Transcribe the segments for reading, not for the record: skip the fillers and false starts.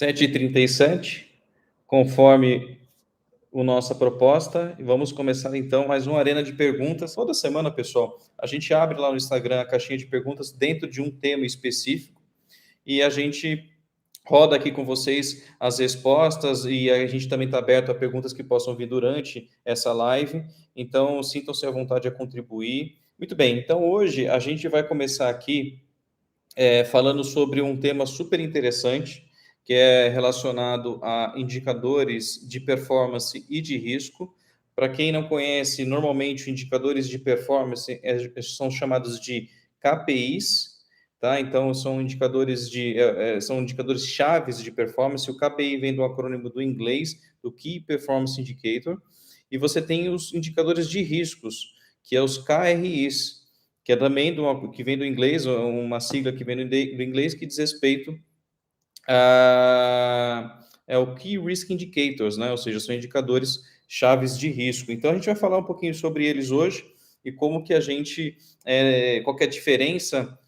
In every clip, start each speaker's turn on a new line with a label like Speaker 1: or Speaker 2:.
Speaker 1: 7h37, conforme a nossa proposta, e vamos começar então mais uma arena de perguntas. Toda semana, pessoal, a gente abre lá no Instagram a caixinha de perguntas dentro de um tema específico e a gente roda aqui com vocês as respostas e a gente também está aberto a perguntas que possam vir durante essa live, então sintam-se à vontade a contribuir. Muito bem, então hoje a gente vai começar aqui falando sobre um tema super interessante, que é relacionado a indicadores de performance e de risco. Para quem não conhece, normalmente indicadores de performance são chamados de KPIs, tá? Então são indicadores são indicadores chaves de performance. O KPI vem do acrônimo do inglês, do Key Performance Indicator, e você tem os indicadores de riscos, que é os KRIs, que é também que vem do inglês, uma sigla que vem do inglês que diz respeito é o Key Risk Indicators, né? Ou seja, são indicadores chaves de risco. Então, a gente vai falar um pouquinho sobre eles hoje e como que a gente, qual que é a diferença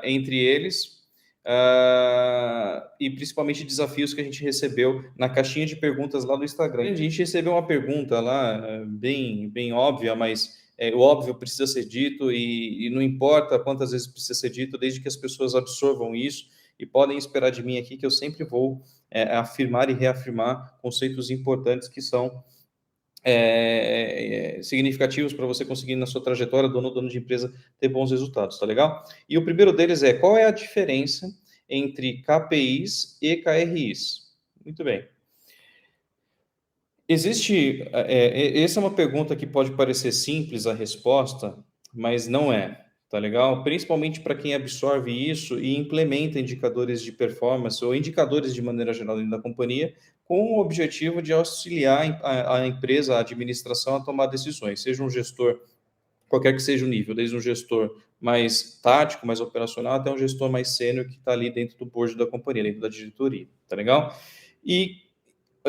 Speaker 1: entre eles e principalmente desafios que a gente recebeu na caixinha de perguntas lá do Instagram. A gente recebeu uma pergunta lá, bem óbvia, mas o óbvio precisa ser dito e não importa quantas vezes precisa ser dito, desde que as pessoas absorvam isso e podem esperar de mim aqui que eu sempre vou afirmar e reafirmar conceitos importantes que são significativos para você conseguir na sua trajetória, dono de empresa, ter bons resultados, tá legal? E o primeiro deles é, qual é a diferença entre KPIs e KRIs? Muito bem. Essa é uma pergunta que pode parecer simples a resposta, mas não é, tá legal? Principalmente para quem absorve isso e implementa indicadores de performance ou indicadores de maneira geral dentro da companhia, com o objetivo de auxiliar a empresa, a administração a tomar decisões, seja um gestor, qualquer que seja o nível, desde um gestor mais tático, mais operacional, até um gestor mais sênior que está ali dentro do board da companhia, dentro da diretoria, tá legal? E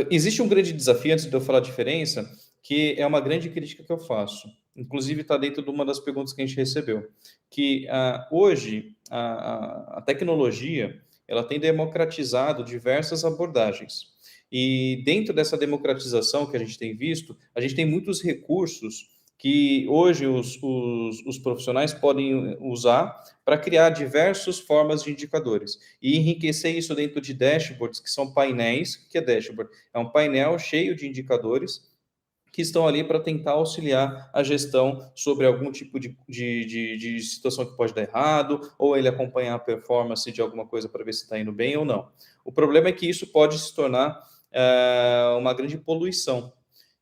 Speaker 1: existe um grande desafio, antes de eu falar a diferença, que é uma grande crítica que eu faço. Inclusive, está dentro de uma das perguntas que a gente recebeu. Que hoje, a tecnologia ela tem democratizado diversas abordagens. E dentro dessa democratização que a gente tem visto, a gente tem muitos recursos que hoje os profissionais podem usar para criar diversas formas de indicadores e enriquecer isso dentro de dashboards, que são painéis. O que é dashboard? É um painel cheio de indicadores que estão ali para tentar auxiliar a gestão sobre algum tipo de situação que pode dar errado, ou ele acompanhar a performance de alguma coisa para ver se está indo bem ou não. O problema é que isso pode se tornar uma grande poluição.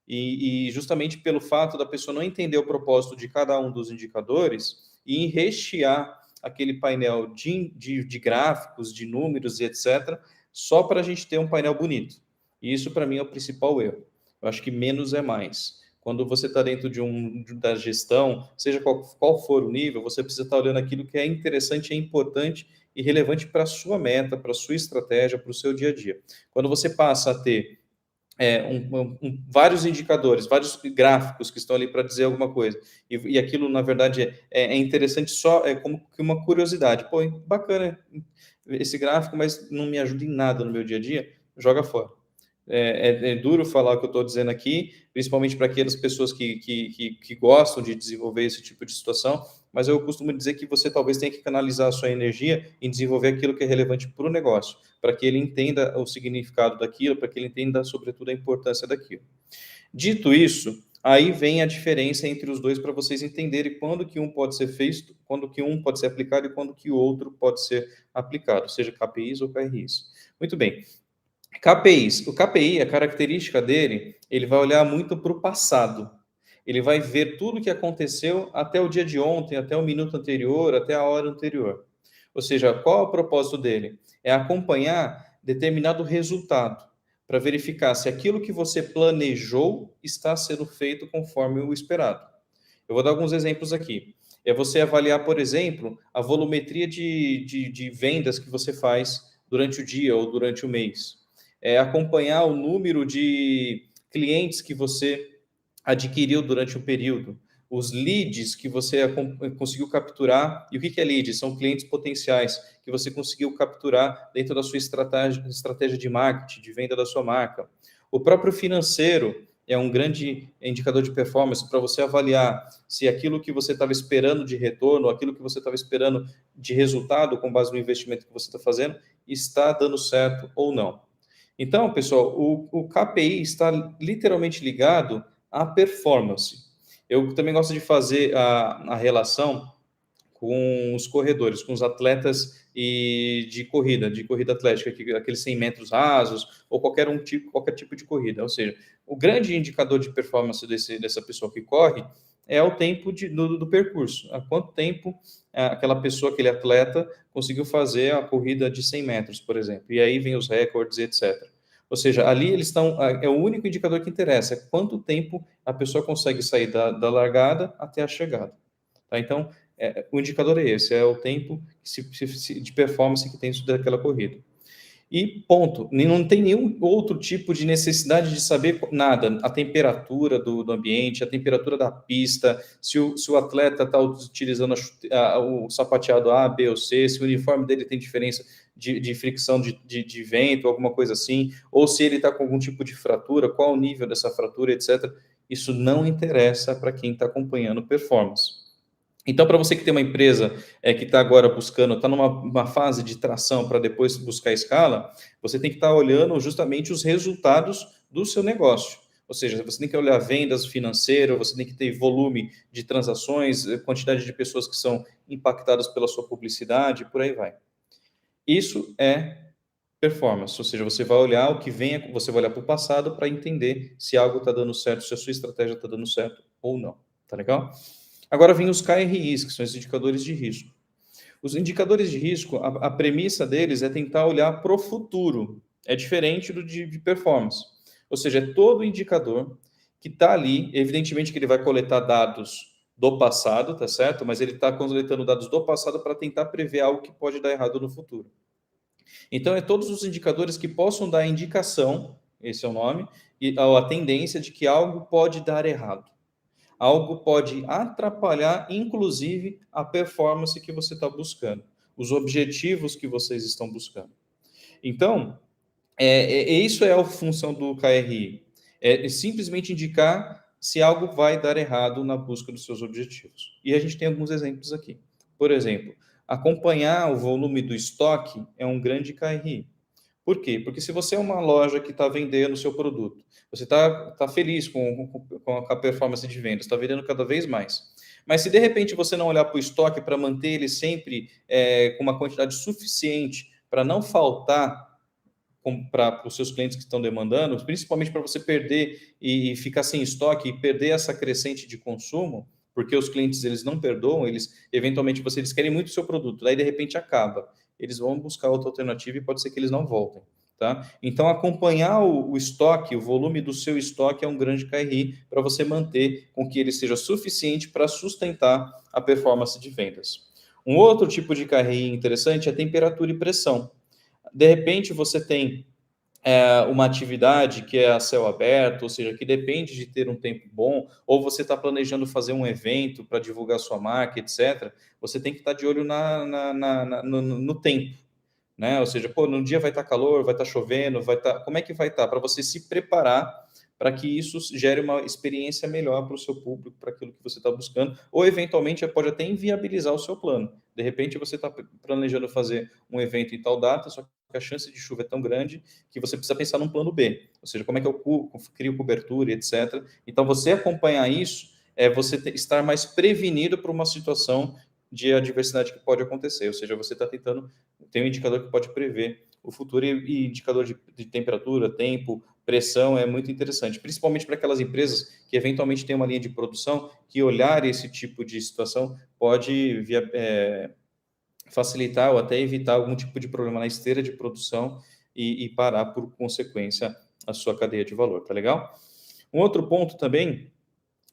Speaker 1: E justamente pelo fato da pessoa não entender o propósito de cada um dos indicadores e rechear aquele painel de gráficos, de números e etc., só para a gente ter um painel bonito. E isso, para mim, é o principal erro. Eu acho que menos é mais. Quando você está dentro da gestão, seja qual for o nível, você precisa estar olhando aquilo que é interessante, é importante e relevante para a sua meta, para a sua estratégia, para o seu dia a dia. Quando você passa a ter vários indicadores, vários gráficos que estão ali para dizer alguma coisa, e aquilo, na verdade, é interessante só como que uma curiosidade. Pô, bacana esse gráfico, mas não me ajuda em nada no meu dia a dia, joga fora. É duro falar o que eu estou dizendo aqui, principalmente para aquelas pessoas que gostam de desenvolver esse tipo de situação, mas eu costumo dizer que você talvez tenha que canalizar a sua energia em desenvolver aquilo que é relevante para o negócio, para que ele entenda o significado daquilo, para que ele entenda, sobretudo, a importância daquilo. Dito isso, aí vem a diferença entre os dois para vocês entenderem quando que um pode ser feito, quando que um pode ser aplicado e quando que o outro pode ser aplicado, seja KPIs ou KRIs. Muito bem. KPIs. O KPI, a característica dele, ele vai olhar muito para o passado. Ele vai ver tudo o que aconteceu até o dia de ontem, até o minuto anterior, até a hora anterior. Ou seja, qual é o propósito dele? É acompanhar determinado resultado, para verificar se aquilo que você planejou está sendo feito conforme o esperado. Eu vou dar alguns exemplos aqui. É você avaliar, por exemplo, a volumetria de vendas que você faz durante o dia ou durante o mês. Acompanhar o número de clientes que você adquiriu durante o período. os leads que você conseguiu capturar. E o que é lead? São clientes potenciais que você conseguiu capturar dentro da sua estratégia de marketing, de venda da sua marca. O próprio financeiro é um grande indicador de performance para você avaliar se aquilo que você estava esperando de retorno, aquilo que você estava esperando de resultado com base no investimento que você está fazendo, está dando certo ou não. Então, pessoal, o KPI está literalmente ligado à performance. Eu também gosto de fazer a relação com os corredores, com os atletas e de corrida atlética, aqueles 100 metros rasos ou qualquer tipo de corrida. Ou seja, o grande indicador de performance dessa pessoa que corre é o tempo do percurso. Há quanto tempo aquela pessoa, aquele atleta, conseguiu fazer a corrida de 100 metros, por exemplo. E aí vem os recordes, etc. Ou seja, ali eles estão. É o único indicador que interessa, é quanto tempo a pessoa consegue sair da largada até a chegada. Tá? Então, o indicador é esse, é o tempo de performance que tem isso daquela corrida. E ponto, não tem nenhum outro tipo de necessidade de saber nada, a temperatura do ambiente, a temperatura da pista, se o atleta está utilizando o sapateado A, B ou C, se o uniforme dele tem diferença de fricção de vento, alguma coisa assim, ou se ele está com algum tipo de fratura, qual o nível dessa fratura, etc. Isso não interessa para quem está acompanhando performance. Então, para você que tem uma empresa que está agora buscando, está numa fase de tração para depois buscar escala, você tem que estar olhando justamente os resultados do seu negócio. Ou seja, você tem que olhar vendas financeiras, você tem que ter volume de transações, quantidade de pessoas que são impactadas pela sua publicidade, por aí vai. Isso é performance, ou seja, você vai olhar o que vem, você vai olhar para o passado para entender se algo está dando certo, se a sua estratégia está dando certo ou não. Tá legal? Agora vem os KRIs, que são os indicadores de risco. Os indicadores de risco, a premissa deles é tentar olhar para o futuro. É diferente do de performance. Ou seja, é todo indicador que está ali, evidentemente que ele vai coletar dados do passado, tá certo? Mas ele está coletando dados do passado para tentar prever algo que pode dar errado no futuro. Então, é todos os indicadores que possam dar indicação, esse é o nome, e a tendência de que algo pode dar errado. Algo pode atrapalhar, inclusive, a performance que você está buscando, os objetivos que vocês estão buscando. Então, isso é a função do KRI. É simplesmente indicar se algo vai dar errado na busca dos seus objetivos. E a gente tem alguns exemplos aqui. Por exemplo, acompanhar o volume do estoque é um grande KRI. Por quê? Porque se você é uma loja que está vendendo o seu produto, você está feliz com a performance de vendas, está vendendo cada vez mais. Mas se de repente você não olhar para o estoque para manter ele sempre com uma quantidade suficiente para não faltar para os seus clientes que estão demandando, principalmente para você perder e ficar sem estoque e perder essa crescente de consumo, porque os clientes eles não perdoam, eles eventualmente eles querem muito o seu produto, daí de repente acaba, eles vão buscar outra alternativa e pode ser que eles não voltem, tá? Então acompanhar o estoque, o volume do seu estoque é um grande KRI para você manter com que ele seja suficiente para sustentar a performance de vendas. Um outro tipo de KRI interessante é temperatura e pressão. De repente, você tem uma atividade que é a céu aberto, ou seja, que depende de ter um tempo bom, ou você está planejando fazer um evento para divulgar sua marca, etc., você tem que estar de olho no tempo. Né? Ou seja, no dia vai estar calor, vai estar chovendo, como é que vai estar? Para você se preparar para que isso gere uma experiência melhor para o seu público, para aquilo que você está buscando, ou eventualmente pode até inviabilizar o seu plano. De repente você está planejando fazer um evento em tal data, só que a chance de chuva é tão grande que você precisa pensar num plano B, ou seja, como é que eu crio cobertura, etc. Então, você acompanhar isso é você estar mais prevenido para uma situação de adversidade que pode acontecer, ou seja, você está tentando, tem um indicador que pode prever o futuro e indicador de temperatura, tempo, pressão é muito interessante, principalmente para aquelas empresas que eventualmente têm uma linha de produção que olhar esse tipo de situação pode facilitar ou até evitar algum tipo de problema na esteira de produção e parar, por consequência, a sua cadeia de valor, tá legal? Um outro ponto também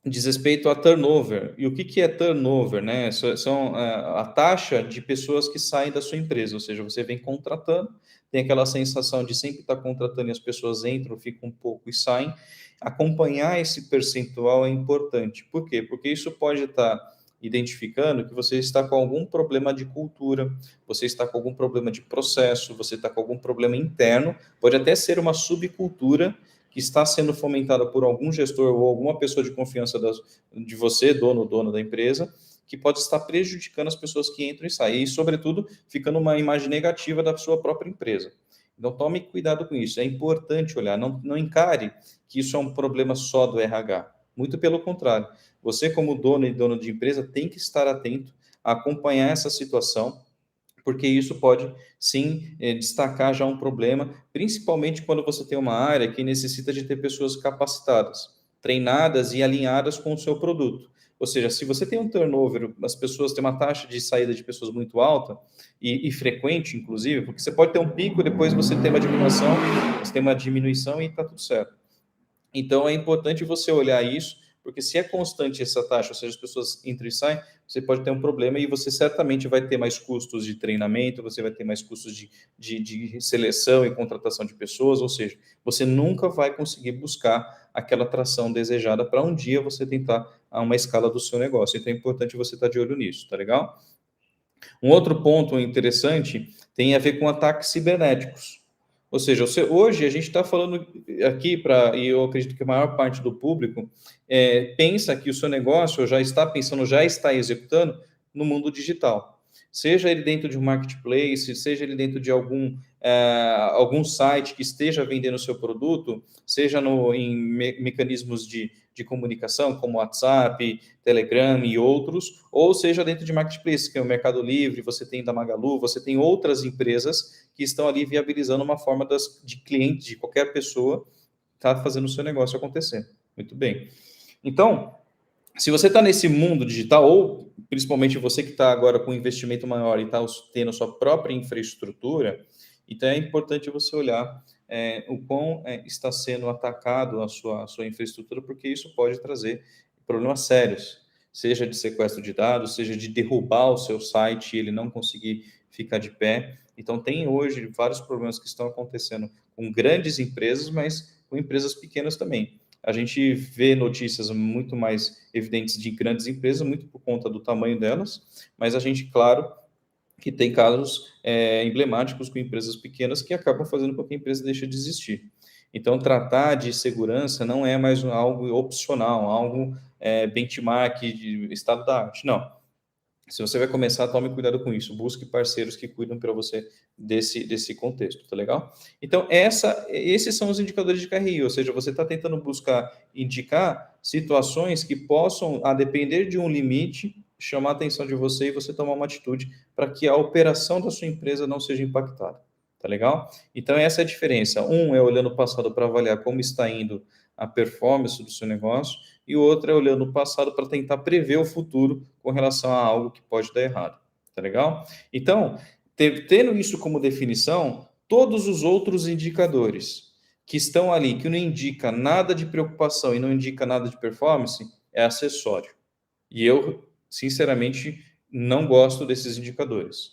Speaker 1: diz respeito a turnover. E o que é turnover? Né? São a taxa de pessoas que saem da sua empresa, ou seja, você vem contratando, tem aquela sensação de sempre estar contratando e as pessoas entram, ficam um pouco e saem. Acompanhar esse percentual é importante. Por quê? Porque isso pode estar identificando que você está com algum problema de cultura, você está com algum problema de processo, você está com algum problema interno, pode até ser uma subcultura que está sendo fomentada por algum gestor ou alguma pessoa de confiança de você, dono da empresa, que pode estar prejudicando as pessoas que entram e saem, e, sobretudo, ficando uma imagem negativa da sua própria empresa. Então, tome cuidado com isso. É importante olhar, não encare que isso é um problema só do RH. Muito pelo contrário. Você, como dono e dono de empresa, tem que estar atento a acompanhar essa situação, porque isso pode, sim, destacar já um problema, principalmente quando você tem uma área que necessita de ter pessoas capacitadas, treinadas e alinhadas com o seu produto. Ou seja, se você tem um turnover, as pessoas têm uma taxa de saída de pessoas muito alta e frequente, inclusive, porque você pode ter um pico, depois você tem uma diminuição, você tem uma diminuição e está tudo certo. Então, é importante você olhar isso, porque se é constante essa taxa, ou seja, as pessoas entram e saem, você pode ter um problema e você certamente vai ter mais custos de treinamento, você vai ter mais custos de seleção e contratação de pessoas, ou seja, você nunca vai conseguir buscar aquela atração desejada para um dia você tentar a uma escala do seu negócio. Então, é importante você estar de olho nisso, tá legal? Um outro ponto interessante tem a ver com ataques cibernéticos. Ou seja, hoje a gente está falando aqui e eu acredito que a maior parte do público pensa que o seu negócio já está pensando, já está executando no mundo digital. Seja ele dentro de um marketplace, seja ele dentro de algum site que esteja vendendo o seu produto, seja em mecanismos de comunicação, como WhatsApp, Telegram e outros, ou seja dentro de marketplace, que é o Mercado Livre, você tem da Magalu, você tem outras empresas que estão ali viabilizando uma forma de cliente, de qualquer pessoa, estar fazendo o seu negócio acontecer. Muito bem. Então, se você está nesse mundo digital, ou principalmente você que está agora com um investimento maior e está tendo a sua própria infraestrutura, então é importante você olhar o quão está sendo atacado a sua infraestrutura, porque isso pode trazer problemas sérios, seja de sequestro de dados, seja de derrubar o seu site e ele não conseguir ficar de pé. Então, tem hoje vários problemas que estão acontecendo com grandes empresas, mas com empresas pequenas também. A gente vê notícias muito mais evidentes de grandes empresas, muito por conta do tamanho delas, mas a gente, claro, que tem casos emblemáticos com empresas pequenas que acabam fazendo com que a empresa deixe de existir. Então, tratar de segurança não é mais algo opcional, algo benchmark de estado da arte. Não. Se você vai começar, tome cuidado com isso. Busque parceiros que cuidam para você desse contexto, tá legal? Então, esses são os indicadores de KRI, ou seja, você está tentando buscar indicar situações que possam, a depender de um limite, chamar a atenção de você e você tomar uma atitude para que a operação da sua empresa não seja impactada, tá legal? Então, essa é a diferença. Um é olhando o passado para avaliar como está indo a performance do seu negócio, e o outro é olhando o passado para tentar prever o futuro com relação a algo que pode dar errado. Tá legal? Então, tendo isso como definição, todos os outros indicadores que estão ali, que não indica nada de preocupação e não indica nada de performance, é acessório. E eu, sinceramente, não gosto desses indicadores.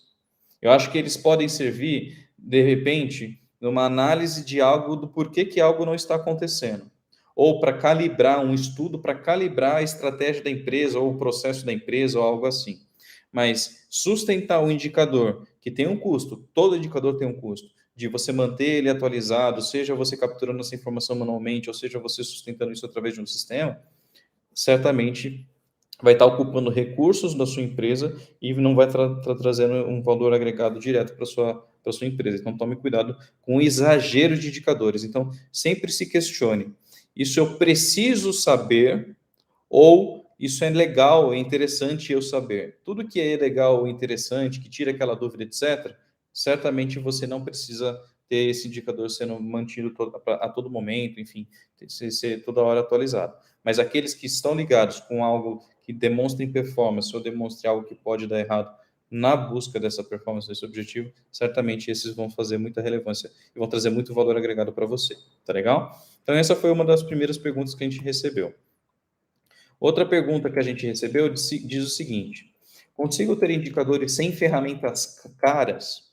Speaker 1: Eu acho que eles podem servir, de repente, numa análise de algo, do porquê que algo não está acontecendo, ou para calibrar um estudo, para calibrar a estratégia da empresa, ou o processo da empresa, ou algo assim. Mas sustentar o indicador, que tem um custo, todo indicador tem um custo, de você manter ele atualizado, seja você capturando essa informação manualmente, ou seja você sustentando isso através de um sistema, certamente vai estar ocupando recursos da sua empresa e não vai trazendo um valor agregado direto para sua empresa. Então, tome cuidado com o exagero de indicadores. Então, sempre se questione: isso eu preciso saber ou isso é legal, é interessante eu saber? Tudo que é legal, interessante, que tira aquela dúvida, etc., certamente você não precisa ter esse indicador sendo mantido a todo momento, enfim, ser toda hora atualizado. Mas aqueles que estão ligados com algo que demonstre performance ou demonstre algo que pode dar errado na busca dessa performance, desse objetivo, certamente esses vão fazer muita relevância e vão trazer muito valor agregado para você, tá legal? Então essa foi uma das primeiras perguntas que a gente recebeu. Outra pergunta que a gente recebeu diz o seguinte: consigo ter indicadores sem ferramentas caras?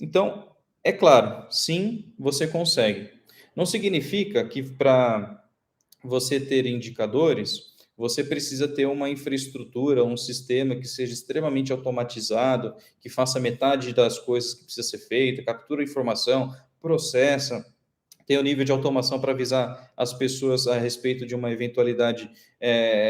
Speaker 1: Então, É claro, sim, você consegue. Não significa que para você ter indicadores, você precisa ter uma infraestrutura, um sistema que seja extremamente automatizado, que faça metade das coisas que precisa ser feita, captura informação, processa, tem o nível de automação para avisar as pessoas a respeito de uma eventualidade,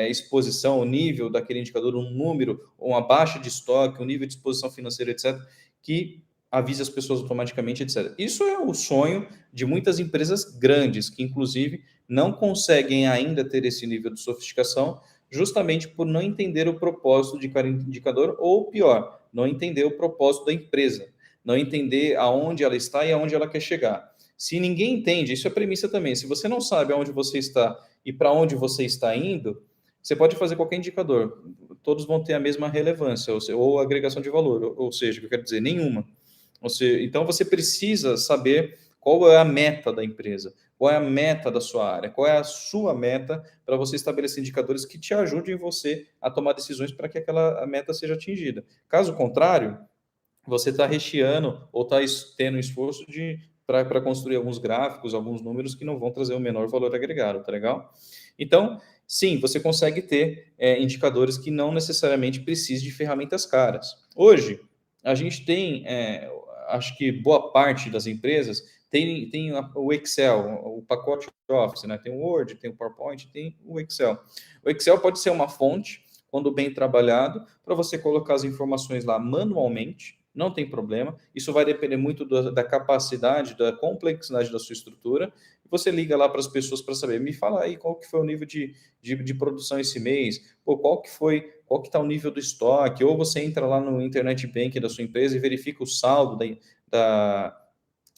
Speaker 1: exposição, o nível daquele indicador, um número, uma baixa de estoque, um nível de exposição financeira, etc., que avise as pessoas automaticamente, etc. Isso é o sonho de muitas empresas grandes, que inclusive não conseguem ainda ter esse nível de sofisticação, justamente por não entender o propósito de cada indicador, ou pior, não entender o propósito da empresa, não entender aonde ela está e aonde ela quer chegar. Se ninguém entende, isso é premissa também. Se você não sabe aonde você está e para onde você está indo, você pode fazer qualquer indicador. Todos vão ter a mesma relevância, ou agregação de valor, ou seja, o que eu quero dizer, nenhuma. Então você precisa saber qual é a meta da empresa, qual é a meta da sua área, qual é a sua meta para você estabelecer indicadores que te ajudem você a tomar decisões para que aquela meta seja atingida. Caso contrário, você está recheando ou está tendo esforço de para construir alguns gráficos, alguns números que não vão trazer o menor valor agregado, tá legal? Então, sim, você consegue ter indicadores que não necessariamente precisem de ferramentas caras. Hoje, a gente tem, acho que boa parte das empresas tem o Excel, o pacote Office, né? Tem o Word, tem o PowerPoint, tem o Excel. O Excel pode ser uma fonte, quando bem trabalhado, para você colocar as informações lá manualmente, não tem problema. Isso vai depender muito da capacidade, da complexidade da sua estrutura. Você liga lá para as pessoas para saber, me fala aí qual que foi o nível de produção esse mês, pô, qual que está o nível do estoque, ou você entra lá no Internet Bank da sua empresa e verifica o saldo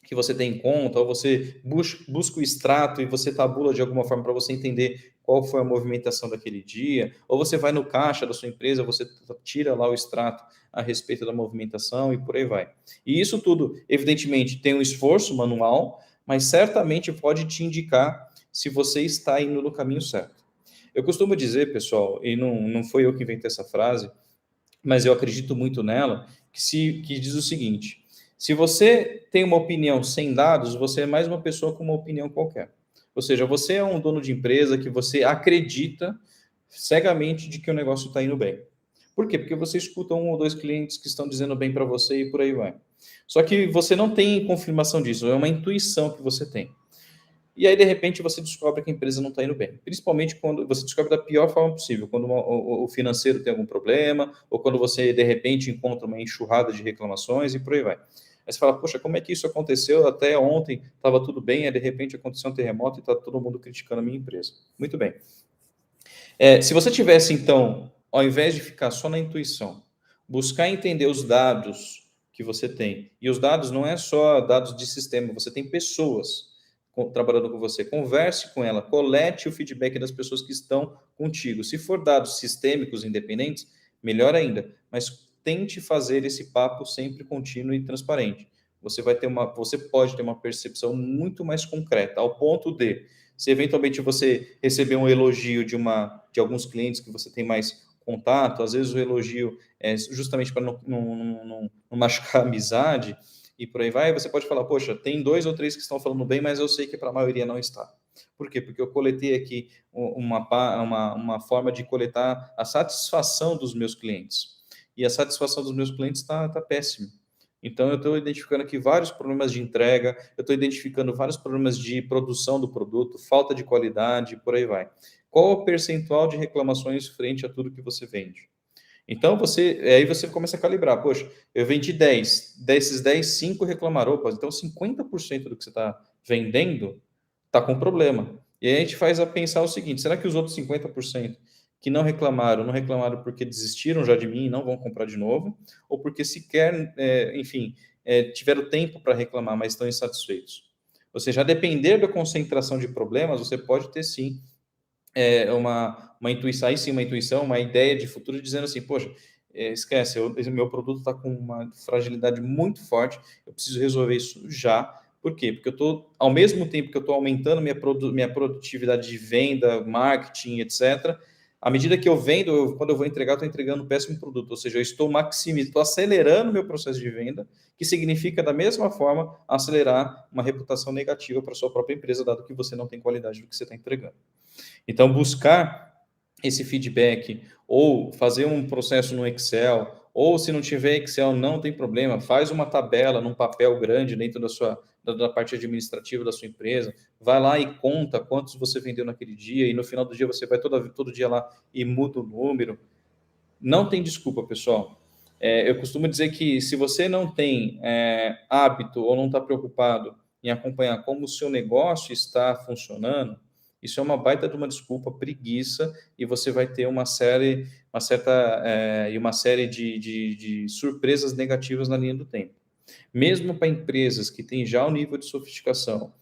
Speaker 1: que você tem em conta, ou você busca o extrato e você tabula de alguma forma para você entender qual foi a movimentação daquele dia, ou você vai no caixa da sua empresa, você tira lá o extrato a respeito da movimentação e por aí vai. E isso tudo, evidentemente, tem um esforço manual, mas certamente pode te indicar se você está indo no caminho certo. Eu costumo dizer, pessoal, e não foi eu que inventei essa frase, mas eu acredito muito nela, que diz o seguinte: se você tem uma opinião sem dados, você é mais uma pessoa com uma opinião qualquer. Ou seja, você é um dono de empresa que você acredita cegamente de que o negócio está indo bem. Por quê? Porque você escuta um ou dois clientes que estão dizendo bem para você e por aí vai. Só que você não tem confirmação disso, é uma intuição que você tem. E aí, de repente, você descobre que a empresa não está indo bem. Principalmente quando você descobre da pior forma possível, quando o financeiro tem algum problema, ou quando você, de repente, encontra uma enxurrada de reclamações e por aí vai. Aí você fala, poxa, como é que isso aconteceu? Até ontem estava tudo bem, aí de repente aconteceu um terremoto e está todo mundo criticando a minha empresa. Muito bem. Se você tivesse, então, ao invés de ficar só na intuição, buscar entender os dados que você tem, e os dados não é só dados de sistema, você tem pessoas trabalhando com você, converse com ela, colete o feedback das pessoas que estão contigo. Se for dados sistêmicos independentes, melhor ainda, mas tente fazer esse papo sempre contínuo e transparente. Você pode ter uma percepção muito mais concreta, ao ponto de, se eventualmente você receber um elogio de alguns clientes que você tem mais contato, às vezes o elogio é justamente para não machucar a amizade, e por aí vai, você pode falar, poxa, tem 2 ou 3 que estão falando bem, mas eu sei que para a maioria não está. Por quê? Porque eu coletei aqui uma forma de coletar a satisfação dos meus clientes. E a satisfação dos meus clientes está péssima. Então, eu estou identificando aqui vários problemas de entrega, eu estou identificando vários problemas de produção do produto, falta de qualidade, por aí vai. Qual o percentual de reclamações frente a tudo que você vende? Então, aí você começa a calibrar. Poxa, eu vendi 10, desses 10, 5 reclamaram. Opa, então 50% do que você está vendendo está com problema. E aí a gente faz a pensar o seguinte: será que os outros 50% que não reclamaram porque desistiram já de mim e não vão comprar de novo? Ou porque sequer, enfim, tiveram tempo para reclamar, mas estão insatisfeitos? Ou seja, a depender da concentração de problemas, você pode ter sim uma intuição, aí sim, uma intuição, uma ideia de futuro, dizendo assim, poxa, esquece, meu produto está com uma fragilidade muito forte, eu preciso resolver isso já. Por quê? Porque ao mesmo tempo que eu estou aumentando minha produtividade de venda, marketing, etc., À medida que eu vendo, quando eu vou entregar, estou entregando um péssimo produto, ou seja, eu estou maximizando, estou acelerando meu processo de venda, que significa, da mesma forma, acelerar uma reputação negativa para a sua própria empresa, dado que você não tem qualidade do que você está entregando. Então, buscar esse feedback, ou fazer um processo no Excel, ou se não tiver Excel, não tem problema, faz uma tabela num papel grande dentro da parte administrativa da sua empresa, vai lá e conta quantos você vendeu naquele dia, e no final do dia você vai todo dia lá e muda o número. Não tem desculpa, pessoal. Eu costumo dizer que se você não tem hábito ou não está preocupado em acompanhar como o seu negócio está funcionando, isso é uma baita de uma desculpa, preguiça, e você vai ter uma série de surpresas negativas na linha do tempo. Mesmo para empresas que têm já o nível de sofisticação,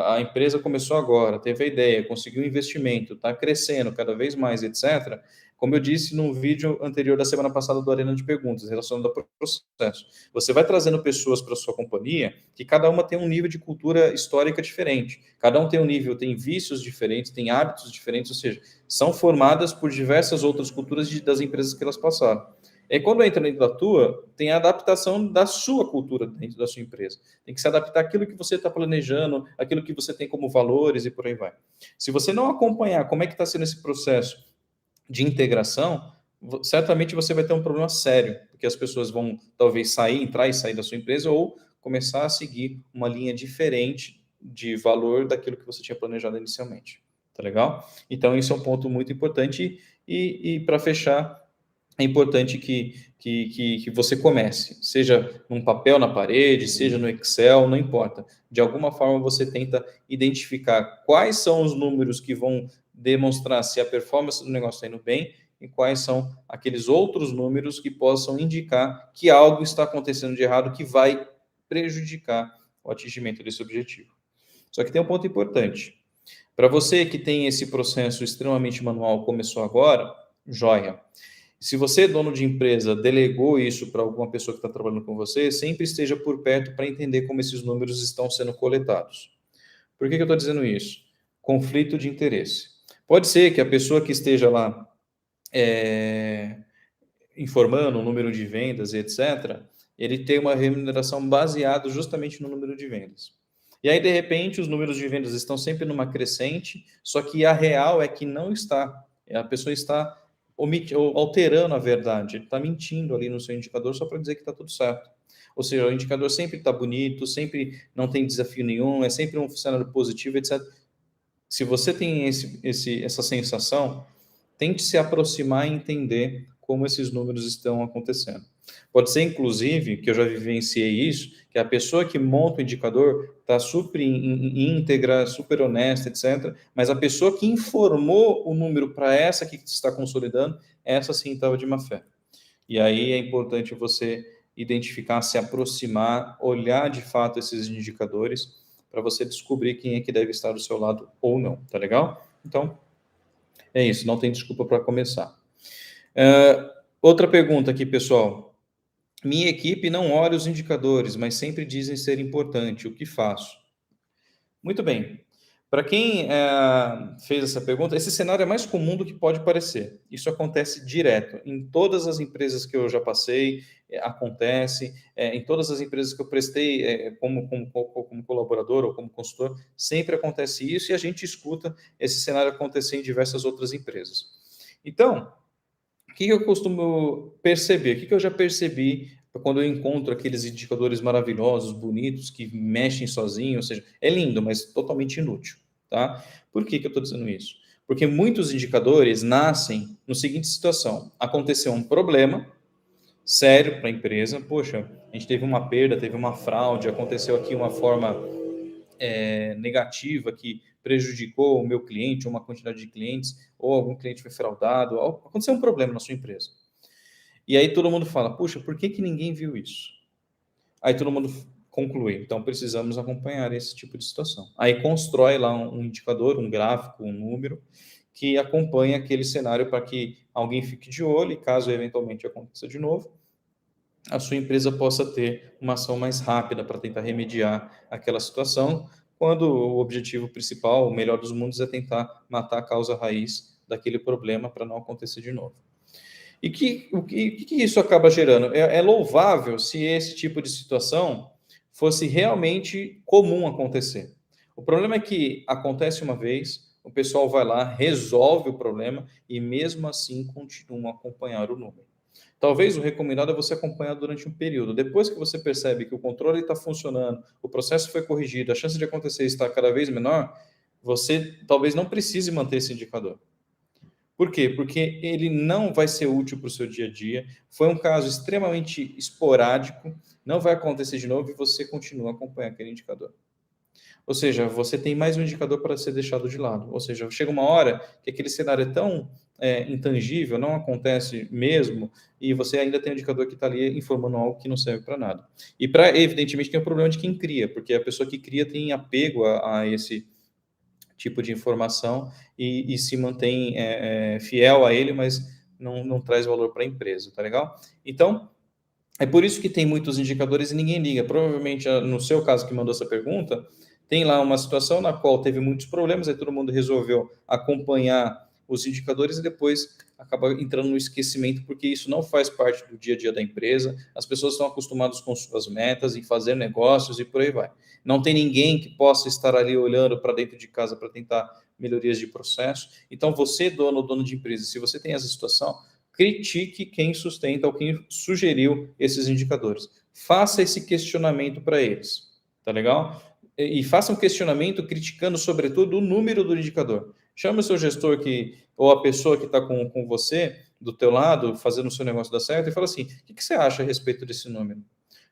Speaker 1: a empresa começou agora, teve a ideia, conseguiu um investimento, está crescendo cada vez mais, etc. Como eu disse no vídeo anterior da semana passada do Arena de Perguntas, relacionado ao processo, você vai trazendo pessoas para a sua companhia que cada uma tem um nível de cultura histórica diferente, cada um tem um nível, tem vícios diferentes, tem hábitos diferentes, ou seja, são formadas por diversas outras culturas das empresas que elas passaram. E quando entra dentro da tua, tem a adaptação da sua cultura dentro da sua empresa. Tem que se adaptar àquilo que você está planejando, aquilo que você tem como valores e por aí vai. Se você não acompanhar como é que está sendo esse processo de integração, certamente você vai ter um problema sério, porque as pessoas vão talvez entrar e sair da sua empresa ou começar a seguir uma linha diferente de valor daquilo que você tinha planejado inicialmente. Tá legal? Então, isso é um ponto muito importante. E para fechar, é importante que você comece, seja num papel na parede, seja no Excel, não importa. De alguma forma você tenta identificar quais são os números que vão demonstrar se a performance do negócio está indo bem e quais são aqueles outros números que possam indicar que algo está acontecendo de errado que vai prejudicar o atingimento desse objetivo. Só que tem um ponto importante. Para você que tem esse processo extremamente manual, começou agora, joia. Se você é dono de empresa, delegou isso para alguma pessoa que está trabalhando com você, sempre esteja por perto para entender como esses números estão sendo coletados. Por que eu estou dizendo isso? Conflito de interesse. Pode ser que a pessoa que esteja lá informando o número de vendas, etc., ele tenha uma remuneração baseada justamente no número de vendas. E aí, de repente, os números de vendas estão sempre numa crescente, só que a real é que não está. A pessoa está alterando a verdade, ele está mentindo ali no seu indicador só para dizer que está tudo certo. Ou seja, o indicador sempre está bonito, sempre não tem desafio nenhum, é sempre um cenário positivo, etc. Se você tem essa sensação, tente se aproximar e entender como esses números estão acontecendo. Pode ser, inclusive, que eu já vivenciei isso, que a pessoa que monta o indicador está super íntegra, super honesta, etc. Mas a pessoa que informou o número para essa que está consolidando, essa sim estava de má fé. E aí é importante você identificar, se aproximar, olhar de fato esses indicadores para você descobrir quem é que deve estar do seu lado ou não, tá legal? Então, é isso, não tem desculpa para começar. Outra pergunta aqui, pessoal. Minha equipe não olha os indicadores, mas sempre dizem ser importante. O que faço? Muito bem. Para quem fez essa pergunta, esse cenário é mais comum do que pode parecer. Isso acontece direto. Em todas as empresas que eu já passei, acontece. Em todas as empresas que eu prestei como colaborador ou como consultor, sempre acontece isso e a gente escuta esse cenário acontecer em diversas outras empresas. Então, o que eu costumo perceber? O que eu já percebi quando eu encontro aqueles indicadores maravilhosos, bonitos, que mexem sozinho, ou seja, é lindo, mas totalmente inútil, tá? Por que eu estou dizendo isso? Porque muitos indicadores nascem na seguinte situação: aconteceu um problema sério para a empresa, poxa, a gente teve uma perda, teve uma fraude, aconteceu aqui uma forma negativa que prejudicou o meu cliente, uma quantidade de clientes, ou algum cliente foi fraudado, aconteceu um problema na sua empresa. E aí todo mundo fala, puxa, por que ninguém viu isso? Aí todo mundo conclui, então precisamos acompanhar esse tipo de situação. Aí constrói lá um indicador, um gráfico, um número, que acompanha aquele cenário para que alguém fique de olho e caso eventualmente aconteça de novo, a sua empresa possa ter uma ação mais rápida para tentar remediar aquela situação, quando o objetivo principal, o melhor dos mundos, é tentar matar a causa raiz daquele problema para não acontecer de novo. E o que isso acaba gerando? É louvável se esse tipo de situação fosse realmente comum acontecer. O problema é que acontece uma vez, o pessoal vai lá, resolve o problema e mesmo assim continua a acompanhar o número. Talvez o recomendado é você acompanhar durante um período. Depois que você percebe que o controle está funcionando, o processo foi corrigido, a chance de acontecer está cada vez menor, você talvez não precise manter esse indicador. Por quê? Porque ele não vai ser útil para o seu dia a dia, foi um caso extremamente esporádico, não vai acontecer de novo e você continua a acompanhar aquele indicador. Ou seja, você tem mais um indicador para ser deixado de lado. Ou seja, chega uma hora que aquele cenário é tão intangível, não acontece mesmo, e você ainda tem um indicador que está ali informando algo que não serve para nada. E, evidentemente, tem o problema de quem cria, porque a pessoa que cria tem apego a esse tipo de informação e se mantém fiel a ele, mas não traz valor para a empresa, tá legal? Então, é por isso que tem muitos indicadores e ninguém liga. Provavelmente, no seu caso que mandou essa pergunta, tem lá uma situação na qual teve muitos problemas, aí todo mundo resolveu acompanhar os indicadores e depois acaba entrando no esquecimento, porque isso não faz parte do dia a dia da empresa, as pessoas estão acostumadas com suas metas, em fazer negócios e por aí vai. Não tem ninguém que possa estar ali olhando para dentro de casa para tentar melhorias de processo. Então, você, dono de empresa, se você tem essa situação, critique quem sustenta ou quem sugeriu esses indicadores. Faça esse questionamento para eles, tá legal? E faça um questionamento criticando, sobretudo, o número do indicador. Chama o seu gestor ou a pessoa que está com você, do teu lado, fazendo o seu negócio dar certo, e fala assim, o que você acha a respeito desse número?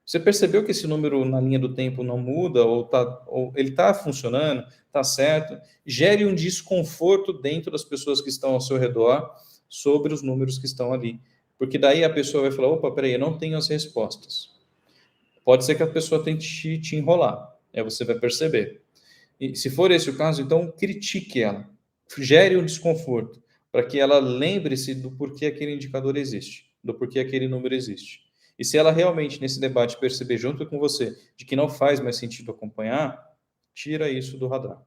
Speaker 1: Você percebeu que esse número na linha do tempo não muda, ou ele está funcionando, está certo? Gere um desconforto dentro das pessoas que estão ao seu redor sobre os números que estão ali. Porque daí a pessoa vai falar, opa, peraí, eu não tenho as respostas. Pode ser que a pessoa tente te enrolar, aí você vai perceber. E se for esse o caso, então critique ela, gere um desconforto, para que ela lembre-se do porquê aquele indicador existe, do porquê aquele número existe. E se ela realmente, nesse debate, perceber junto com você de que não faz mais sentido acompanhar, tira isso do radar,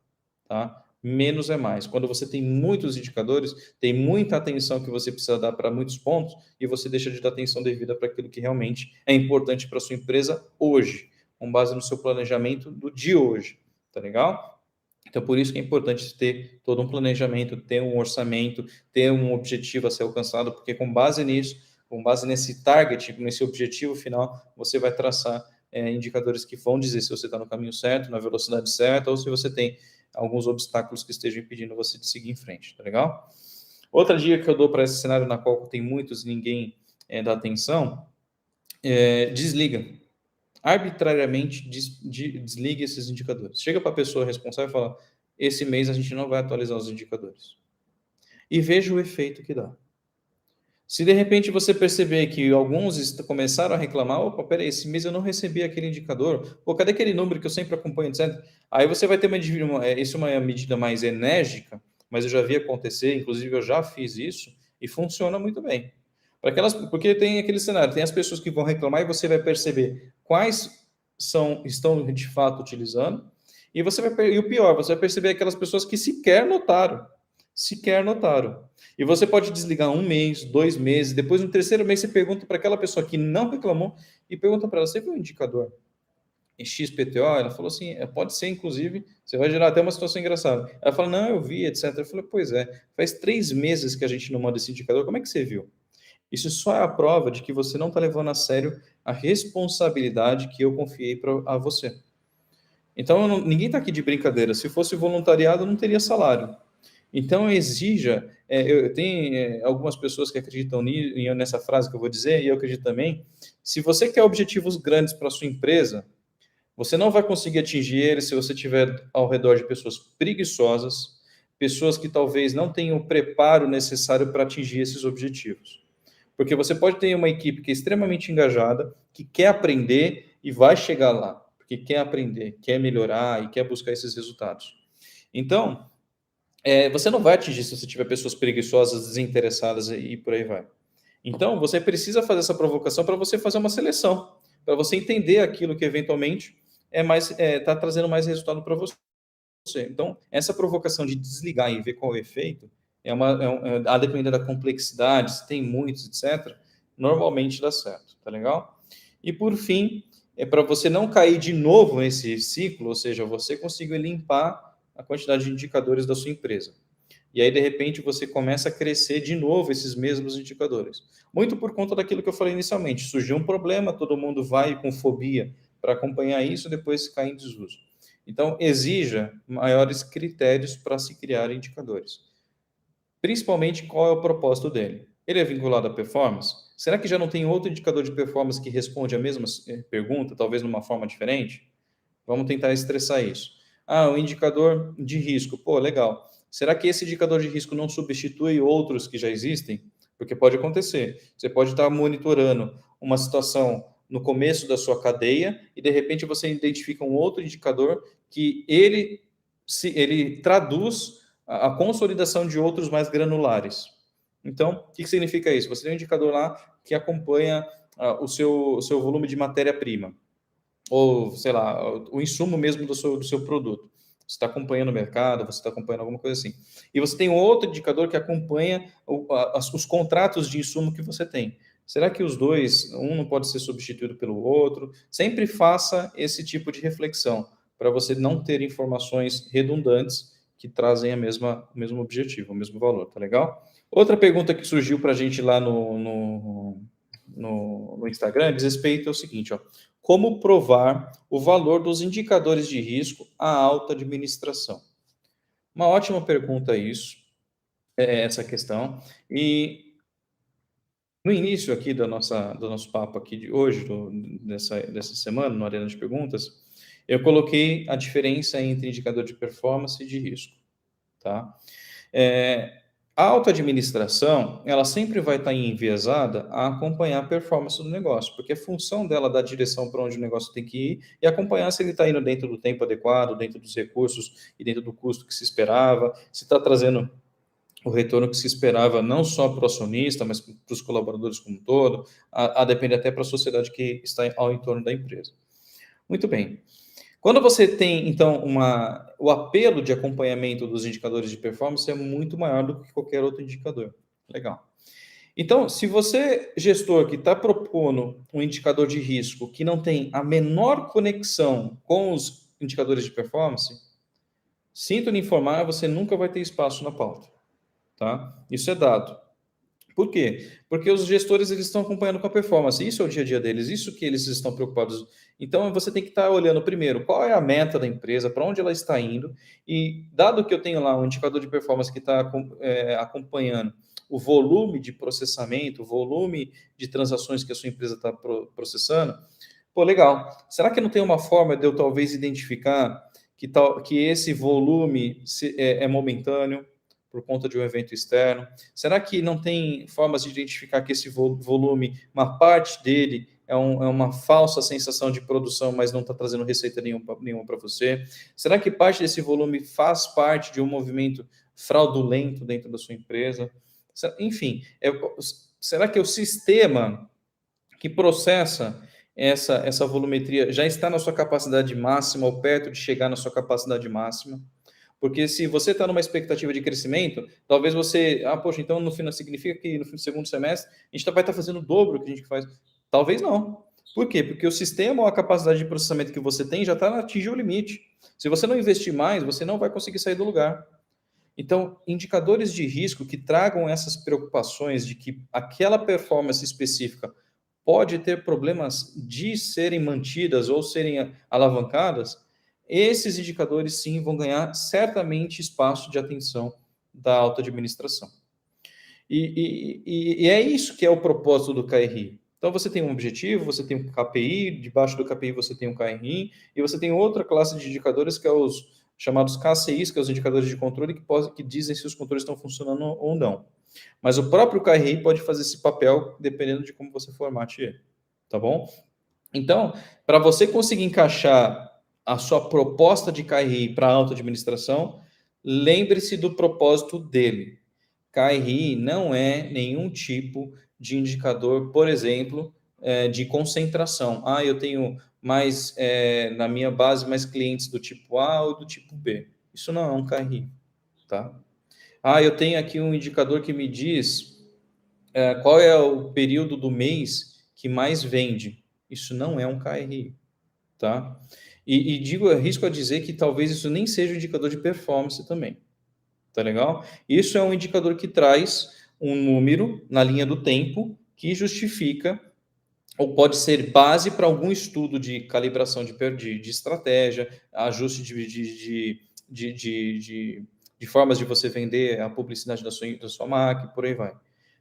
Speaker 1: tá? Menos é mais. Quando você tem muitos indicadores, tem muita atenção que você precisa dar para muitos pontos e você deixa de dar atenção devida para aquilo que realmente é importante para sua empresa hoje, com base no seu planejamento do de hoje, tá legal? Então, por isso que é importante ter todo um planejamento, ter um orçamento, ter um objetivo a ser alcançado, porque com base nisso, com base nesse target, nesse objetivo final, você vai traçar indicadores que vão dizer se você está no caminho certo, na velocidade certa, ou se você tem alguns obstáculos que estejam impedindo você de seguir em frente, tá legal? Outra dica que eu dou para esse cenário na qual tem muitos e ninguém dá atenção, desliga. Arbitrariamente desligue esses indicadores. Chega para a pessoa responsável e fala, esse mês a gente não vai atualizar os indicadores. E veja o efeito que dá. Se de repente você perceber que alguns começaram a reclamar, opa, peraí, esse mês eu não recebi aquele indicador, pô, cadê aquele número que eu sempre acompanho, etc. Aí você vai ter isso é uma medida mais enérgica, mas eu já vi acontecer, inclusive eu já fiz isso, e funciona muito bem. Porque tem aquele cenário, tem as pessoas que vão reclamar e você vai perceber quais estão de fato utilizando, e e o pior, você vai perceber aquelas pessoas que sequer notaram. Sequer notaram. E você pode desligar um mês, 2 meses, depois no terceiro mês você pergunta para aquela pessoa que não reclamou e pergunta para ela, você viu o indicador em XPTO? Ela falou assim, pode ser, inclusive, você vai gerar até uma situação engraçada. Ela fala, não, eu vi, etc. Eu falei, pois é, faz 3 meses que a gente não manda esse indicador, como é que você viu? Isso só é a prova de que você não está levando a sério a responsabilidade que eu confiei a você. Então, ninguém está aqui de brincadeira. Se fosse voluntariado, não teria salário. Então, exija. Eu tenho algumas pessoas que acreditam nessa frase que eu vou dizer, e eu acredito também. Se você quer objetivos grandes para a sua empresa, você não vai conseguir atingir eles se você tiver ao redor de pessoas preguiçosas, pessoas que talvez não tenham o preparo necessário para atingir esses objetivos. Porque você pode ter uma equipe que é extremamente engajada, que quer aprender e vai chegar lá, porque quer aprender, quer melhorar e quer buscar esses resultados. Então, você não vai atingir se você tiver pessoas preguiçosas, desinteressadas e por aí vai. Então, você precisa fazer essa provocação para você fazer uma seleção, para você entender aquilo que eventualmente está trazendo mais resultado para você. Então, essa provocação de desligar e ver qual é o efeito A depender da complexidade, se tem muitos, etc., normalmente dá certo, tá legal? E por fim, é para você não cair de novo nesse ciclo, ou seja, você conseguir limpar a quantidade de indicadores da sua empresa. E aí, de repente, você começa a crescer de novo esses mesmos indicadores. Muito por conta daquilo que eu falei inicialmente. Surgiu um problema, todo mundo vai com fobia para acompanhar isso, depois cai em desuso. Então, exija maiores critérios para se criar indicadores. Principalmente, qual é o propósito dele? Ele é vinculado à performance? Será que já não tem outro indicador de performance que responde a mesma pergunta, talvez numa forma diferente? Vamos tentar estressar isso. Ah, o indicador de risco. Pô, legal. Será que esse indicador de risco não substitui outros que já existem? Porque pode acontecer. Você pode estar monitorando uma situação no começo da sua cadeia e, de repente, você identifica um outro indicador que ele traduz a consolidação de outros mais granulares. Então, o que significa isso? Você tem um indicador lá que acompanha o seu volume de matéria-prima ou, sei lá, o insumo mesmo do seu produto. Você está acompanhando o mercado, você está acompanhando alguma coisa assim. E você tem outro indicador que acompanha os contratos de insumo que você tem. Será que os dois, um não pode ser substituído pelo outro? Sempre faça esse tipo de reflexão, para você não ter informações redundantes que trazem o mesmo objetivo, o mesmo valor, tá legal? Outra pergunta que surgiu para a gente lá no Instagram diz respeito ao seguinte, ó. Como provar o valor dos indicadores de risco à alta administração? Uma ótima pergunta isso, essa questão. E no início aqui do nosso papo aqui de hoje, dessa semana, no Arena de Perguntas, eu coloquei a diferença entre indicador de performance e de risco, tá? A alta administração, ela sempre vai estar enviesada a acompanhar a performance do negócio, porque a função dela é dar direção para onde o negócio tem que ir e acompanhar se ele está indo dentro do tempo adequado, dentro dos recursos e dentro do custo que se esperava, se está trazendo o retorno que se esperava não só para o acionista, mas para os colaboradores como um todo, a depender até para a sociedade que está ao entorno da empresa. Muito bem. Quando você tem, então, o apelo de acompanhamento dos indicadores de performance é muito maior do que qualquer outro indicador. Legal. Então, se você, gestor, que está propondo um indicador de risco que não tem a menor conexão com os indicadores de performance, sinto lhe informar, você nunca vai ter espaço na pauta. Tá? Isso é dado. Por quê? Porque os gestores eles estão acompanhando com a performance, isso é o dia a dia deles, isso que eles estão preocupados. Então, você tem que estar olhando primeiro qual é a meta da empresa, para onde ela está indo, e dado que eu tenho lá um indicador de performance que está acompanhando o volume de processamento, o volume de transações que a sua empresa está processando, pô, legal. Será que não tem uma forma de eu talvez identificar que esse volume é momentâneo, por conta de um evento externo? Será que não tem formas de identificar que esse volume, uma parte dele é uma falsa sensação de produção, mas não está trazendo receita nenhuma para você? Será que parte desse volume faz parte de um movimento fraudulento dentro da sua empresa? Enfim, será que o sistema que processa essa volumetria já está na sua capacidade máxima ou perto de chegar na sua capacidade máxima? Porque se você está numa expectativa de crescimento, talvez você, poxa, então no final significa que no segundo semestre a gente vai estar fazendo o dobro que a gente faz. Talvez não. Por quê? Porque o sistema ou a capacidade de processamento que você tem já está atingindo o limite. Se você não investir mais, você não vai conseguir sair do lugar. Então, indicadores de risco que tragam essas preocupações de que aquela performance específica pode ter problemas de serem mantidas ou serem alavancadas, esses indicadores sim vão ganhar certamente espaço de atenção da alta administração. E é isso que é o propósito do KRI. Então você tem um objetivo, você tem um KPI, debaixo do KPI você tem um KRI, e você tem outra classe de indicadores que é os chamados KCIs, que são os indicadores de controle que dizem se os controles estão funcionando ou não. Mas o próprio KRI pode fazer esse papel dependendo de como você formate ele, tá bom? Então, para você conseguir encaixar a sua proposta de KRI para a alta administração, lembre-se do propósito dele. KRI não é nenhum tipo de indicador, por exemplo, de concentração. Eu tenho mais, na minha base, mais clientes do tipo A ou do tipo B. Isso não é um KRI, tá? Eu tenho aqui um indicador que me diz qual é o período do mês que mais vende. Isso não é um KRI, tá? Arrisco a dizer que talvez isso nem seja um indicador de performance também, tá legal? Isso é um indicador que traz um número na linha do tempo que justifica ou pode ser base para algum estudo de calibração de estratégia, ajuste de formas de você vender a publicidade da sua marca, e por aí vai.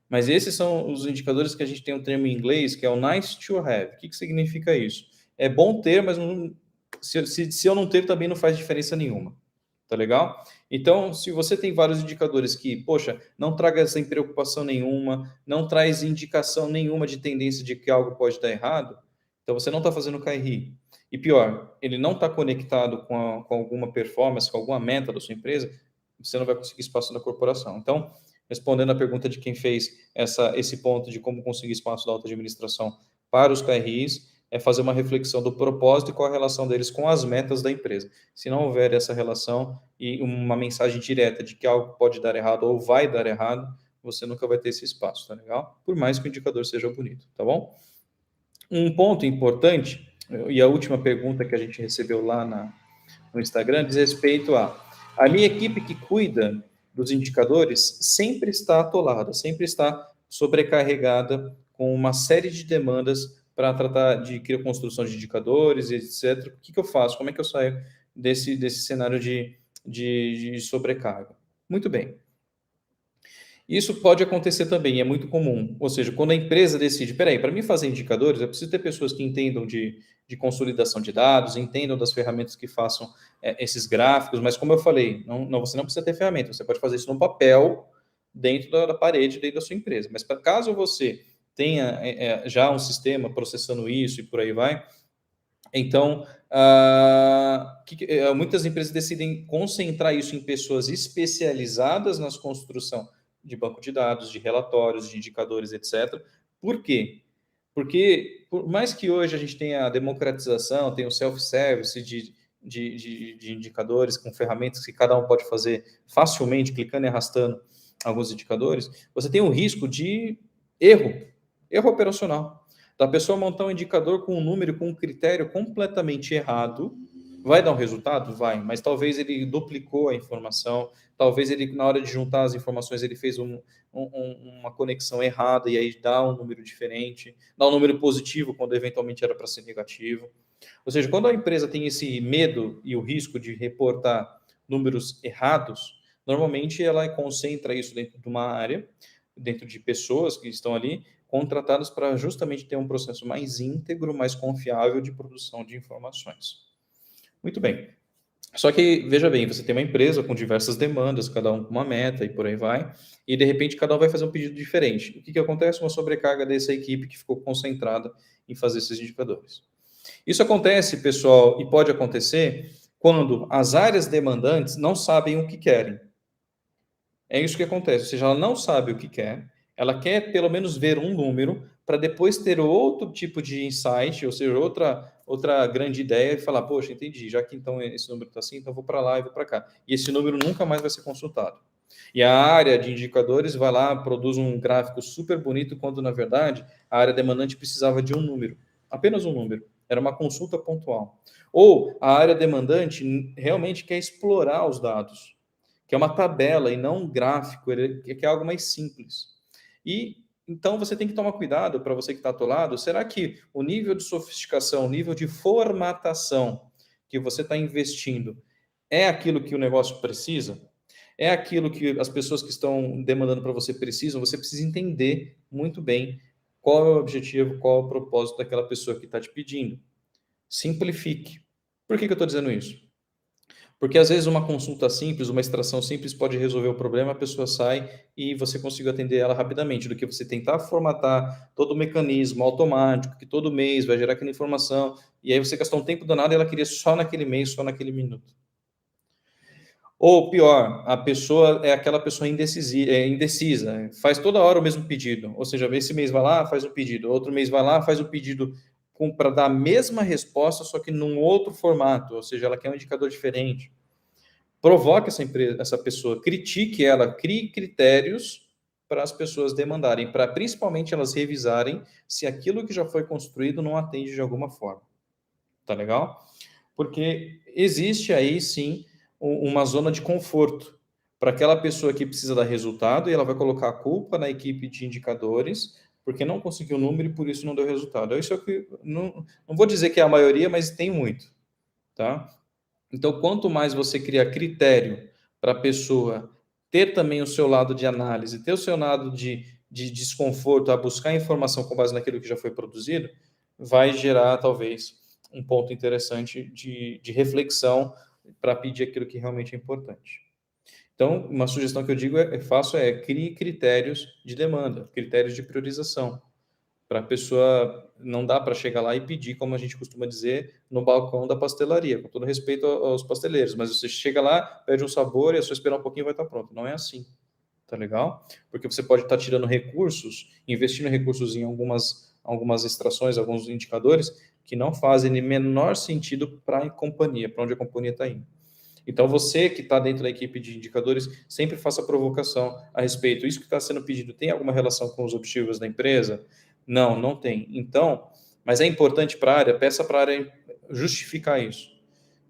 Speaker 1: Mas esses são os indicadores que a gente tem um termo em inglês, que é o nice to have. O que significa isso? É bom ter, mas se eu não ter, também não faz diferença nenhuma. Tá legal? Então, se você tem vários indicadores que, poxa, não traga essa preocupação nenhuma, não traz indicação nenhuma de tendência de que algo pode dar errado, então você não está fazendo KRI. E pior, ele não está conectado com alguma performance, com alguma meta da sua empresa, você não vai conseguir espaço na corporação. Então, respondendo a pergunta de quem fez esse ponto de como conseguir espaço da alta administração para os KRIs, é fazer uma reflexão do propósito e qual a relação deles com as metas da empresa. Se não houver essa relação e uma mensagem direta de que algo pode dar errado ou vai dar errado, você nunca vai ter esse espaço, tá legal? Por mais que o indicador seja bonito, tá bom? Um ponto importante, e a última pergunta que a gente recebeu lá no Instagram, diz respeito a minha equipe que cuida dos indicadores sempre está atolada, sempre está sobrecarregada com uma série de demandas para tratar de criar construção de indicadores, etc. O que eu faço? Como é que eu saio desse cenário de sobrecarga? Muito bem. Isso pode acontecer também, é muito comum. Ou seja, quando a empresa decide, peraí, para mim fazer indicadores, eu preciso ter pessoas que entendam de consolidação de dados, entendam das ferramentas que façam esses gráficos, mas como eu falei, você não precisa ter ferramenta, você pode fazer isso no papel, dentro da parede, dentro da sua empresa. Mas caso você tenha já um sistema processando isso e por aí vai, então, muitas empresas decidem concentrar isso em pessoas especializadas na construção de banco de dados, de relatórios, de indicadores, etc. Por quê? Porque, por mais que hoje a gente tenha a democratização, tenha o self-service de indicadores com ferramentas que cada um pode fazer facilmente, clicando e arrastando alguns indicadores, você tem o risco de erro operacional. Da pessoa montar um indicador com um número, com um critério completamente errado, vai dar um resultado? Vai, mas talvez ele duplicou a informação, talvez ele, na hora de juntar as informações, ele fez uma conexão errada e aí dá um número diferente, dá um número positivo quando eventualmente era para ser negativo. Ou seja, quando a empresa tem esse medo e o risco de reportar números errados, normalmente ela concentra isso dentro de uma área, dentro de pessoas que estão ali, contratadas para justamente ter um processo mais íntegro, mais confiável de produção de informações. Muito bem. Só que, veja bem, você tem uma empresa com diversas demandas, cada um com uma meta e por aí vai, e de repente cada um vai fazer um pedido diferente. O que acontece? Uma sobrecarga dessa equipe que ficou concentrada em fazer esses indicadores. Isso acontece, pessoal, e pode acontecer quando as áreas demandantes não sabem o que querem. É isso que acontece, ou seja, ela não sabe o que quer, ela quer pelo menos ver um número para depois ter outro tipo de insight, ou seja, outra grande ideia e falar, poxa, entendi, já que então esse número está assim, então vou para lá e vou para cá. E esse número nunca mais vai ser consultado. E a área de indicadores vai lá, produz um gráfico super bonito, quando na verdade a área demandante precisava de um número, apenas um número. Era uma consulta pontual. Ou a área demandante realmente quer explorar os dados, que é uma tabela e não um gráfico, que é algo mais simples. E então você tem que tomar cuidado para você que está atolado. Será que o nível de sofisticação, o nível de formatação que você está investindo é aquilo que o negócio precisa? É aquilo que as pessoas que estão demandando para você precisam? Você precisa entender muito bem qual é o objetivo, qual é o propósito daquela pessoa que está te pedindo. Simplifique. Por que eu estou dizendo isso? Porque às vezes uma consulta simples, uma extração simples pode resolver o problema, a pessoa sai e você conseguiu atender ela rapidamente, do que você tentar formatar todo o mecanismo automático, que todo mês vai gerar aquela informação, e aí você gastou um tempo danado e ela queria só naquele mês, só naquele minuto. Ou pior, a pessoa é aquela pessoa indecisa, faz toda hora o mesmo pedido, ou seja, esse mês vai lá, faz o pedido, outro mês vai lá, faz o pedido para dar a mesma resposta, só que num outro formato, ou seja, ela quer um indicador diferente. provoque essa pessoa, critique ela, crie critérios para as pessoas demandarem, para principalmente elas revisarem se aquilo que já foi construído não atende de alguma forma. Tá legal? Porque existe aí sim uma zona de conforto para aquela pessoa que precisa dar resultado e ela vai colocar a culpa na equipe de indicadores porque não conseguiu o número e por isso não deu resultado. Isso é o que não vou dizer que é a maioria, mas tem muito, tá? Então, quanto mais você criar critério para a pessoa ter também o seu lado de análise, ter o seu lado de desconforto a buscar informação com base naquilo que já foi produzido, vai gerar talvez um ponto interessante de reflexão para pedir aquilo que realmente é importante. Então, uma sugestão que eu digo faço é crie critérios de demanda, critérios de priorização para a pessoa, não dá para chegar lá e pedir, como a gente costuma dizer, no balcão da pastelaria, com todo respeito aos pasteleiros, mas você chega lá, pede um sabor e é só esperar um pouquinho vai estar pronto. Não é assim, tá legal? Porque você pode estar tirando recursos, investindo recursos em algumas extrações, alguns indicadores que não fazem o menor sentido para a companhia, para onde a companhia está indo. Então, você que está dentro da equipe de indicadores, sempre faça provocação a respeito. Isso que está sendo pedido tem alguma relação com os objetivos da empresa? Não, não tem. Então, mas é importante para a área, peça para a área justificar isso.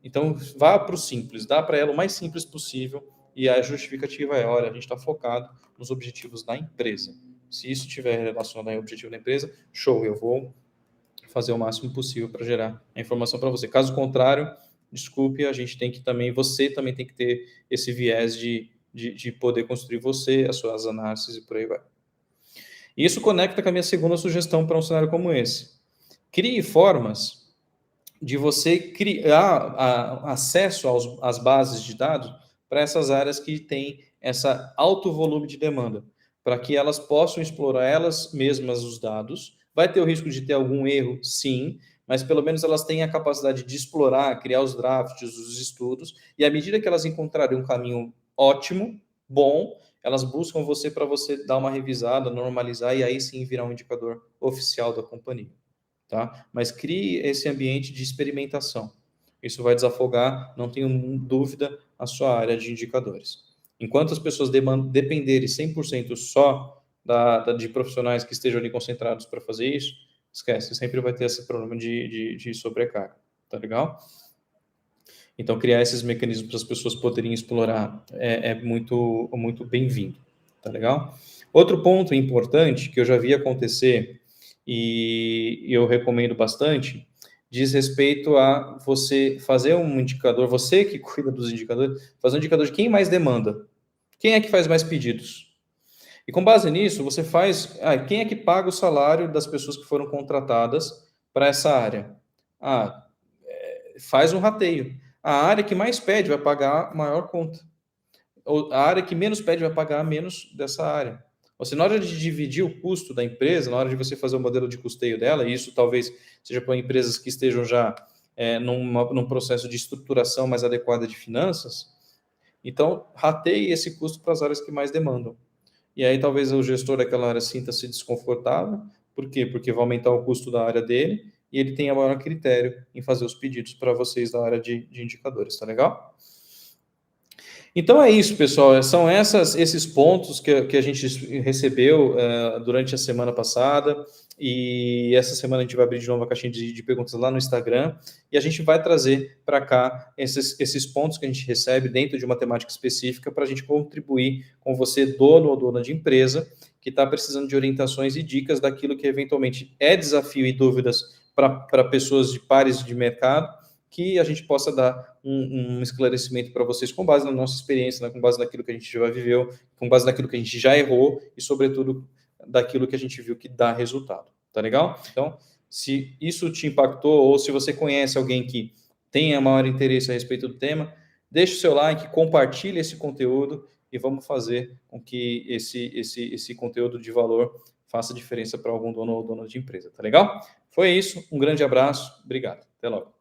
Speaker 1: Então, vá para o simples, dá para ela o mais simples possível e a justificativa é, olha, a gente está focado nos objetivos da empresa. Se isso estiver relacionado ao objetivo da empresa, show, eu vou fazer o máximo possível para gerar a informação para você. Caso contrário, desculpe, a gente tem que também, você também tem que ter esse viés de poder construir você, as suas análises e por aí vai. E isso conecta com a minha segunda sugestão para um cenário como esse. Crie formas de você criar acesso às bases de dados para essas áreas que têm essa alto volume de demanda, para que elas possam explorar elas mesmas os dados. Vai ter o risco de ter algum erro, sim, mas pelo menos elas têm a capacidade de explorar, criar os drafts, os estudos, e à medida que elas encontrarem um caminho ótimo, bom, elas buscam você para você dar uma revisada, normalizar e aí sim virar um indicador oficial da companhia. Tá? Mas crie esse ambiente de experimentação. Isso vai desafogar, não tenho dúvida, a sua área de indicadores. Enquanto as pessoas dependerem 100% só de profissionais que estejam ali concentrados para fazer isso, esquece, sempre vai ter esse problema de sobrecarga. Tá legal? Então, criar esses mecanismos para as pessoas poderem explorar é muito, muito bem-vindo. Tá legal? Outro ponto importante que eu já vi acontecer e eu recomendo bastante, diz respeito a você fazer um indicador, você que cuida dos indicadores, fazer um indicador de quem mais demanda. Quem é que faz mais pedidos? E com base nisso, você faz. Quem é que paga o salário das pessoas que foram contratadas para essa área? Faz um rateio. A área que mais pede vai pagar maior conta. A área que menos pede vai pagar menos dessa área. Ou seja, na hora de dividir o custo da empresa, na hora de você fazer o modelo de custeio dela, e isso talvez seja para empresas que estejam já num processo de estruturação mais adequada de finanças, então rateie esse custo para as áreas que mais demandam. E aí talvez o gestor daquela área sinta-se desconfortável. Por quê? Porque vai aumentar o custo da área dele e ele tem a maior critério em fazer os pedidos para vocês da área de indicadores, tá legal? Então é isso, pessoal. São esses pontos que a gente recebeu durante a semana passada. E essa semana a gente vai abrir de novo a caixinha de perguntas lá no Instagram. E a gente vai trazer para cá esses pontos que a gente recebe dentro de uma temática específica para a gente contribuir com você, dono ou dona de empresa, que está precisando de orientações e dicas daquilo que eventualmente é desafio e dúvidas para pessoas de pares de mercado, que a gente possa dar um esclarecimento para vocês com base na nossa experiência, né, com base naquilo que a gente já viveu, com base naquilo que a gente já errou e, sobretudo, daquilo que a gente viu que dá resultado. Tá legal? Então, se isso te impactou ou se você conhece alguém que tenha maior interesse a respeito do tema, deixe o seu like, compartilhe esse conteúdo e vamos fazer com que esse conteúdo de valor faça diferença para algum dono ou dona de empresa. Tá legal? Foi isso. Um grande abraço. Obrigado. Até logo.